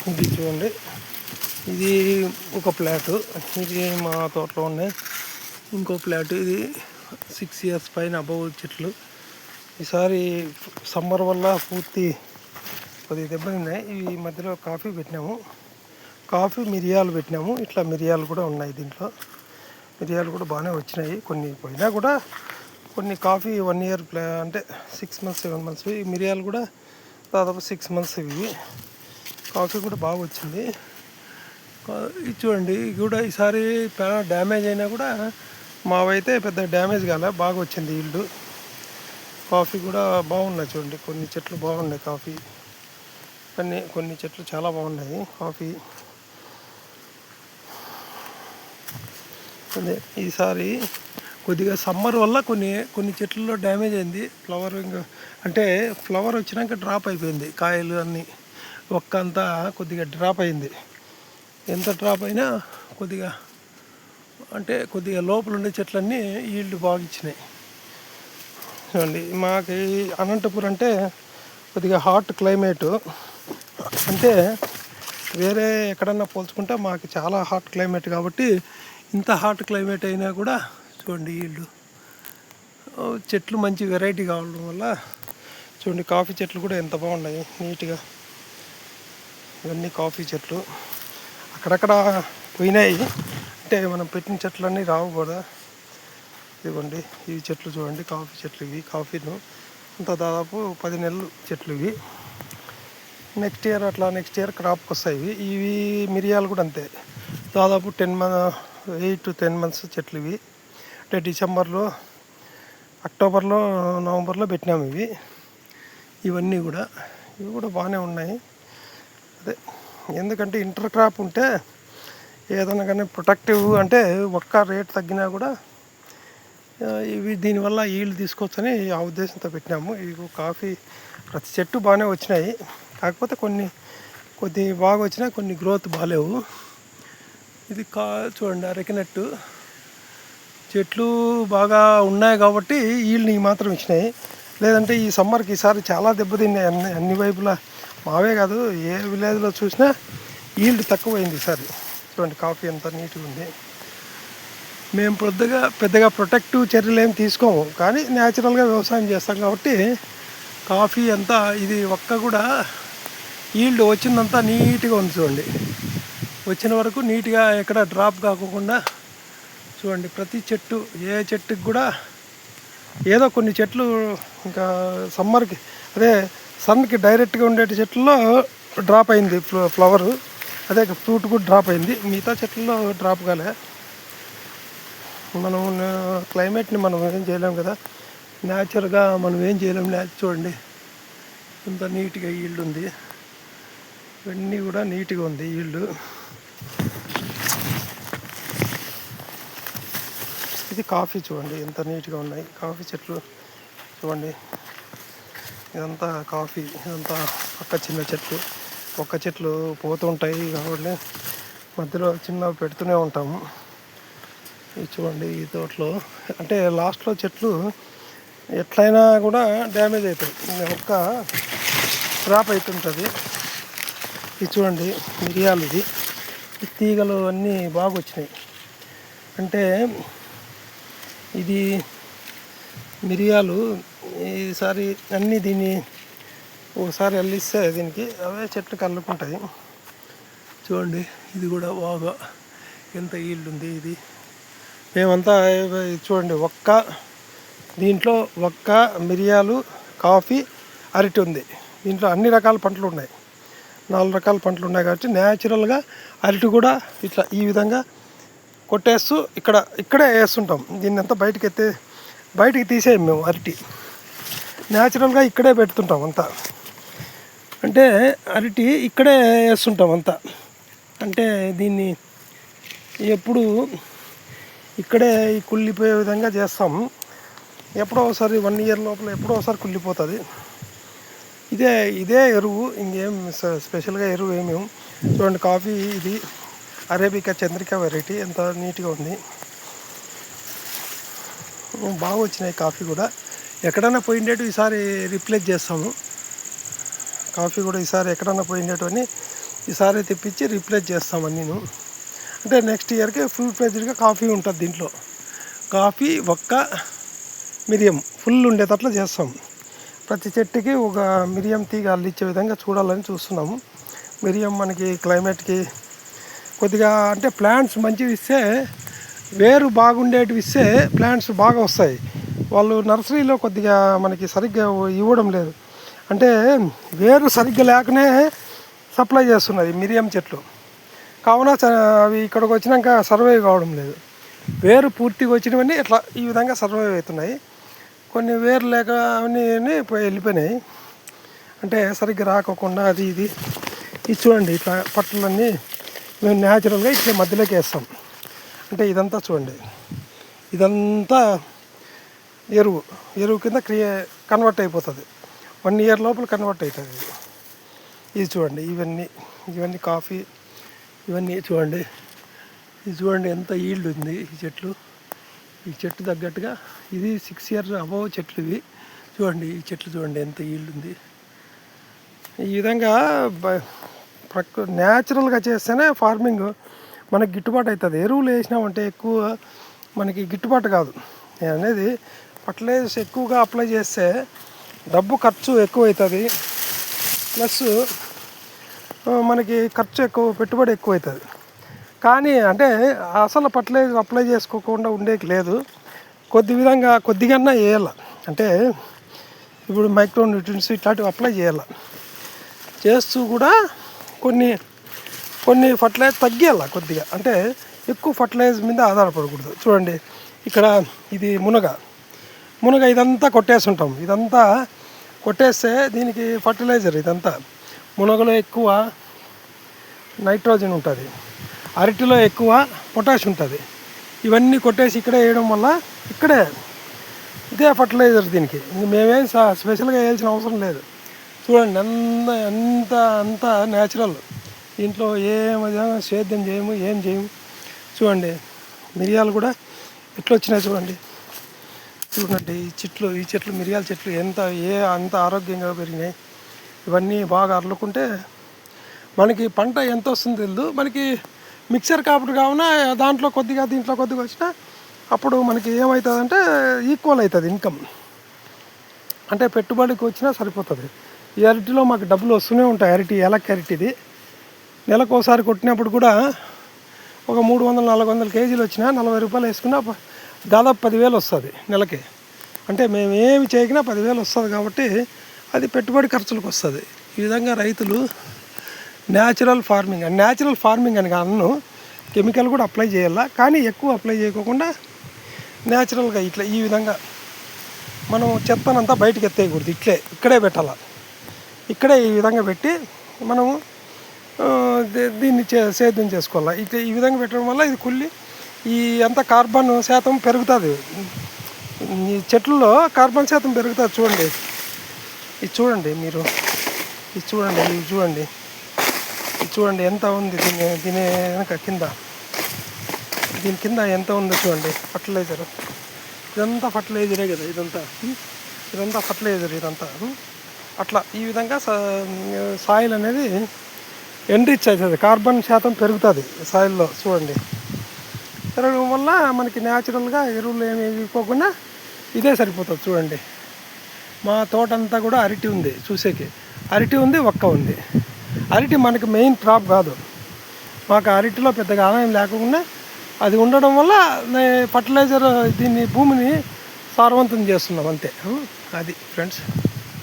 ఇది చూడండి, ఇది ఒక ప్లాటు. ఇది మా తోటలో ఉన్నాయి. ఇంకో ప్లాటు, ఇది 6 years పైన అబవ్ చెట్లు. ఈసారి సమ్మర్ వల్ల పూర్తి కొద్దిగా దెబ్బతిన్నాయి. ఈ మధ్యలో కాఫీ పెట్టినాము, కాఫీ మిరియాలు పెట్టినాము. ఇట్లా మిరియాలు కూడా ఉన్నాయి దీంట్లో. మిరియాలు కూడా బాగానే వచ్చినాయి. కొన్ని పోయినా కూడా కొన్ని కాఫీ 1 year అంటే 6 months 7 months. ఈ మిరియాలు కూడా దాదాపు 6 months. ఇవి కాఫీ కూడా బాగా వచ్చింది. ఇది చూడండి, ఇది కూడా ఈసారి డ్యామేజ్ అయినా కూడా మావైతే పెద్ద డ్యామేజ్ కాలే, బాగా వచ్చింది ఈల్డ్. కాఫీ కూడా బాగున్నాయి చూడండి. కొన్ని చెట్లు బాగున్నాయి కాఫీ, కానీ కొన్ని చెట్లు చాలా బాగున్నాయి కాఫీ. అదే ఈసారి కొద్దిగా సమ్మర్ వల్ల కొన్ని చెట్లలో డ్యామేజ్ అయింది. ఫ్లవరింగ్ అంటే ఫ్లవర్ వచ్చినాక డ్రాప్ అయిపోయింది. కాయలు అన్నీ ఒక్క అంతా కొద్దిగా డ్రాప్ అయింది. ఎంత డ్రాప్ అయినా కొద్దిగా అంటే కొద్దిగా లోపల ఉండే చెట్లన్నీ ఈల్డ్ బాగా ఇచ్చినాయి చూడండి. మాకు అనంతపురం అంటే కొద్దిగా హాట్ క్లైమేటు. అంటే వేరే ఎక్కడన్నా పోల్చుకుంటే మాకు చాలా హాట్ క్లైమేట్ కాబట్టి ఇంత హాట్ క్లైమేట్ అయినా కూడా చూడండి ఈల్డ్. చెట్లు మంచి వెరైటీ కావడం వల్ల చూడండి కాఫీ చెట్లు కూడా ఎంత బాగున్నాయి నీట్గా. ఇవన్నీ కాఫీ చెట్లు అక్కడక్కడ పోయినాయి, అంటే మనం పెట్టిన చెట్లన్నీ రావు కూడా. ఇదిగోండి ఈ చెట్లు చూడండి, కాఫీ చెట్లు. ఇవి కాఫీను అంత దాదాపు 10 నెలలు చెట్లు ఇవి. నెక్స్ట్ ఇయర్ క్రాప్కి వస్తాయి. ఇవి మిరియాలు కూడా అంతే, దాదాపు 8 to 10 months చెట్లు ఇవి. అంటే డిసెంబర్లో, అక్టోబర్లో, నవంబర్లో పెట్టినాము ఇవి. ఇవన్నీ కూడా ఇవి కూడా బాగానే ఉన్నాయి. అదే ఎందుకంటే ఇంటర్ క్రాప్ ఉంటే ఏదైనా కానీ ప్రొటెక్టివ్, అంటే ఒక్క రేట్ తగ్గినా కూడా ఇవి దీనివల్ల ఈల్డ్ తీసుకోవచ్చని ఆ ఉద్దేశంతో పెట్టినాము. ఇవి కాఫీ ప్రతి చెట్టు బాగానే వచ్చినాయి, కాకపోతే కొద్ది బాగా వచ్చినాయి, కొన్ని గ్రోత్ బాగాలేవు. ఇది చూడండి అరకినట్టు చెట్లు బాగా ఉన్నాయి కాబట్టి ఈల్డ్ మాత్రం ఇచ్చినాయి. లేదంటే ఈ సమ్మర్కి ఈసారి చాలా దెబ్బతిన్నాయి అన్ని వైపులా. మావే కాదు, ఏ విలేజ్లో చూసినా ఈల్డ్ తక్కువైంది ఈసారి. చూడండి కాఫీ ఎంత నీట్గా ఉంది. మేము పెద్దగా ప్రొటెక్టివ్ చర్యలు ఏమి తీసుకోము, కానీ న్యాచురల్గా వ్యవసాయం చేస్తాం కాబట్టి కాఫీ అంతా ఇది ఒక్క కూడా ఈల్డ్ వచ్చిందంతా నీట్గా ఉంది చూడండి. వచ్చిన వరకు నీట్గా ఎక్కడ డ్రాప్ కాకుండా చూడండి. ప్రతి చెట్టు, ఏ చెట్టుకి కూడా ఏదో కొన్ని చెట్లు ఇంకా సమ్మర్కి అదే సన్కి డైరెక్ట్గా ఉండే చెట్లలో డ్రాప్ అయింది ఫ్లవరు, అదే ఫ్రూట్ కూడా డ్రాప్ అయింది. మిగతా చెట్లలో డ్రాప్ కాలే. మనం క్లైమేట్ని మనం ఏం చేయలేము కదా, న్యాచురల్గా మనం ఏం చేయలేము. చూడండి ఇంత నీట్గా ఈల్డ్ ఉంది. ఇవన్నీ కూడా నీట్గా ఉంది ఈల్డ్. ఇది కాఫీ చూడండి ఎంత నీట్గా ఉన్నాయి కాఫీ చెట్లు చూడండి. ఇదంతా కాఫీ, ఇదంతా పక్క చిన్న చెట్లు, ఒక్క చెట్లు పోతూ ఉంటాయి కాబట్టి మధ్యలో చిన్న పెడుతూనే ఉంటాము. ఇది చూడండి ఈ తోటలో అంటే లాస్ట్లో చెట్లు ఎట్లయినా కూడా డ్యామేజ్ అవుతాయి, ఒక్క క్రాప్ అవుతుంటుంది. ఇది చూడండి మిరియాలు, ఇది తీగలు అన్నీ బాగా వచ్చినాయి. అంటే ఇది మిరియాలు ఈసారి అన్నీ దీన్ని ఒకసారి అల్లిస్తే దీనికి అవే చెట్లకు అల్లుకుంటాయి. చూడండి ఇది కూడా బాగా ఎంత ఈల్డ్ ఉంది. ఇది మేమంతా చూడండి దీంట్లో మిరియాలు, కాఫీ, అరటి ఉంది. దీంట్లో అన్ని రకాల పంటలు ఉన్నాయి, 4 రకాల పంటలు ఉన్నాయి కాబట్టి న్యాచురల్గా అరటి కూడా ఇట్లా ఈ విధంగా కొట్టేస్తూ ఇక్కడే వేస్తుంటాం. దీన్ని అంతా బయటికి తీసేయం మేము. అరటి న్యాచురల్గా ఇక్కడే పెడుతుంటాం అంతా. అంటే అరటి ఇక్కడే వేస్తుంటాం అంతా. అంటే దీన్ని ఎప్పుడు ఇక్కడే కుళ్ళిపోయే విధంగా చేస్తాము. ఎప్పుడో ఒకసారి 1 year లోపల ఎప్పుడో ఒకసారి కుళ్ళిపోతుంది. ఇదే ఎరువు, ఇంకేం స్పెషల్గా ఎరువు ఏమేమి. చూడండి కాఫీ, ఇది అరేబికా చంద్రికా వెరైటీ ఎంత నీట్గా ఉంది. బాగా వచ్చినాయి కాఫీ కూడా. ఎక్కడన్నా పోయిండేటు ఈసారి రీప్లేస్ చేస్తాము. కాఫీ కూడా ఈసారి ఎక్కడన్నా పోయిండేటు అని ఈసారి తెప్పించి రీప్లేస్ చేస్తామని నేను. అంటే నెక్స్ట్ ఇయర్కి ఫుల్ ఫ్లెడ్జ్డ్గా కాఫీ ఉంటుంది దీంట్లో. కాఫీ ఒక్క మిరియం ఫుల్ ఉండేటట్లు చేస్తాం. ప్రతి చెట్టుకి ఒక మిరియం తీగ అల్లిచ్చే విధంగా చూడాలని చూస్తున్నాము. మిరియం మనకి క్లైమేట్కి కొద్దిగా అంటే ప్లాంట్స్ మంచివి ఇస్తే, వేరు బాగుండేటివి ఇస్తే ప్లాంట్స్ బాగా వస్తాయి. వాళ్ళు నర్సరీలో కొద్దిగా మనకి సరిగ్గా ఇవ్వడం లేదు. అంటే వేరు సరిగ్గా లేకనే సప్లై చేస్తున్నది మిరియం చెట్లు. కావున అవి ఇక్కడికి వచ్చినాక సర్వైవ్ కావడం లేదు. వేరు పూర్తిగా వచ్చినవన్నీ ఇట్లా ఈ విధంగా సర్వైవ్ అవుతున్నాయి. కొన్ని వేరు లేక అవన్నీ వెళ్ళిపోయినాయి. అంటే సరిగ్గా రాకోకుండా అది ఇది చూడండి. ఇట్లా పట్టులన్నీ మేము న్యాచురల్గా ఇట్లా మధ్యలోకి వేస్తాం. అంటే ఇదంతా చూడండి, ఇదంతా ఎరువు కింద కన్వర్ట్ అయిపోతుంది. 1 ఇయర్ లోపల కన్వర్ట్ అవుతుంది. ఇది చూడండి, ఇవన్నీ కాఫీ, ఇవన్నీ చూడండి. ఇది చూడండి ఎంత ఈల్డ్ ఉంది ఈ చెట్టు తగ్గట్టుగా. ఇది 6 ఇయర్స్ అబవ్ చెట్లు ఇవి. చూడండి ఈ చెట్లు చూడండి ఎంత ఈల్డ్ ఉంది. ఈ విధంగా న్యాచురల్గా చేస్తేనే ఫార్మింగ్ మనకి గిట్టుబాటు అవుతుంది. ఎరువులు వేసినామంటే ఎక్కువ మనకి గిట్టుబాటు కాదు. నేను అనేది ఫర్టిలైజర్స్ ఎక్కువగా అప్లై చేస్తే డబ్బు ఖర్చు ఎక్కువ అవుతుంది, ప్లస్ మనకి ఖర్చు ఎక్కువ, పెట్టుబడి ఎక్కువ అవుతుంది. కానీ అంటే అసలు ఫర్టిలైజర్ అప్లై చేసుకోకుండా ఉండేకి లేదు. కొద్దిగా వేయాలి. అంటే ఇప్పుడు మైక్రో న్యూట్రియన్స్ ఇట్లాంటివి అప్లై చేయాలి. చేస్తూ కూడా కొన్ని ఫర్టిలైజర్ తగ్గియాలి కొద్దిగా. అంటే ఎక్కువ ఫర్టిలైజర్ మీద ఆధారపడకూడదు. చూడండి ఇక్కడ ఇది మునగ ఇదంతా కొట్టేస్తుంటాం. ఇదంతా కొట్టేస్తే దీనికి ఫర్టిలైజర్ ఇదంతా. మునగలో ఎక్కువ నైట్రోజన్ ఉంటుంది, అరటిలో ఎక్కువ పొటాష్ ఉంటుంది. ఇవన్నీ కొట్టేసి ఇక్కడే వేయడం వల్ల ఇదే ఫర్టిలైజర్ దీనికి. మేమేం స్పెషల్గా వేయాల్సిన అవసరం లేదు. చూడండి అంతా న్యాచురల్. దీంట్లో సేద్యం చేయము, ఏం చేయము. చూడండి మిరియాలు కూడా ఎట్లా వచ్చినాయి చూడండి. ఈ చెట్లు మిరియాల చెట్లు అంత ఆరోగ్యంగా పెరిగినాయి. ఇవన్నీ బాగా అర్లుకుంటే మనకి పంట ఎంత వస్తుందో తెలియదు. మనకి మిక్సర్ కాబట్టి కావున దీంట్లో కొద్దిగా వచ్చినా అప్పుడు మనకి ఏమవుతుందంటే ఈక్వల్ అవుతుంది ఇన్కమ్. అంటే పెట్టుబడికి వచ్చినా సరిపోతుంది. ఈ అరటిలో మాకు డబ్బులు వస్తూనే ఉంటాయి. ఏలక్కి అరటిది నెలకు ఒకసారి కొట్టినప్పుడు కూడా ఒక 300-400 కేజీలు వచ్చినా 40 రూపాయలు వేసుకున్నా దాదాపు 10,000 వస్తుంది నెలకి. అంటే మేము ఏమి చేయకినా 10,000 వస్తుంది. కాబట్టి అది పెట్టుబడి ఖర్చులకు వస్తుంది. ఈ విధంగా రైతులు న్యాచురల్ ఫార్మింగ్ అని కాను, కెమికల్ కూడా అప్లై చేయాలా. కానీ ఎక్కువ అప్లై చేయకుండా న్యాచురల్గా ఈ విధంగా మనం చెత్తనంతా బయటకు ఎత్తేయకూడదు. ఇక్కడే పెట్టాలి. ఇక్కడే ఈ విధంగా పెట్టి మనము దీన్ని సేద్యం చేసుకోవాలి. ఈ విధంగా పెట్టడం వల్ల ఇది కుళ్ళి అంత కార్బన్ శాతం పెరుగుతుంది. ఈ చెట్లలో కార్బన్ శాతం పెరుగుతుంది. చూడండి మీరు చూడండి ఎంత ఉంది దీని వెనక దీని కింద ఎంత ఉందో చూడండి. ఫర్టిలైజర్ ఇదంతా ఫర్టిలైజరే కదా. ఇదంతా ఫర్టిలైజర్ ఇదంతా. అట్లా ఈ విధంగా సాయిల్ అనేది ఎన్రిచ్ అవుతుంది, కార్బన్ శాతం పెరుగుతుంది సాయిల్లో. చూడండి పెరగడం వల్ల మనకి న్యాచురల్గా ఎరువులు ఏమి ఇవ్వకుండా ఇదే సరిపోతుంది. చూడండి మా తోట అంతా కూడా అరటి ఉంది. అరటి ఉంది, ఒక్క ఉంది. అరటి మనకి మెయిన్ క్రాప్ కాదు. మాకు అరటిలో పెద్దగా ఆదాయం లేకుండా అది ఉండడం వల్ల ఫర్టిలైజర్ భూమిని సారవంతం చేస్తున్నాం అంతే. అది ఫ్రెండ్స్.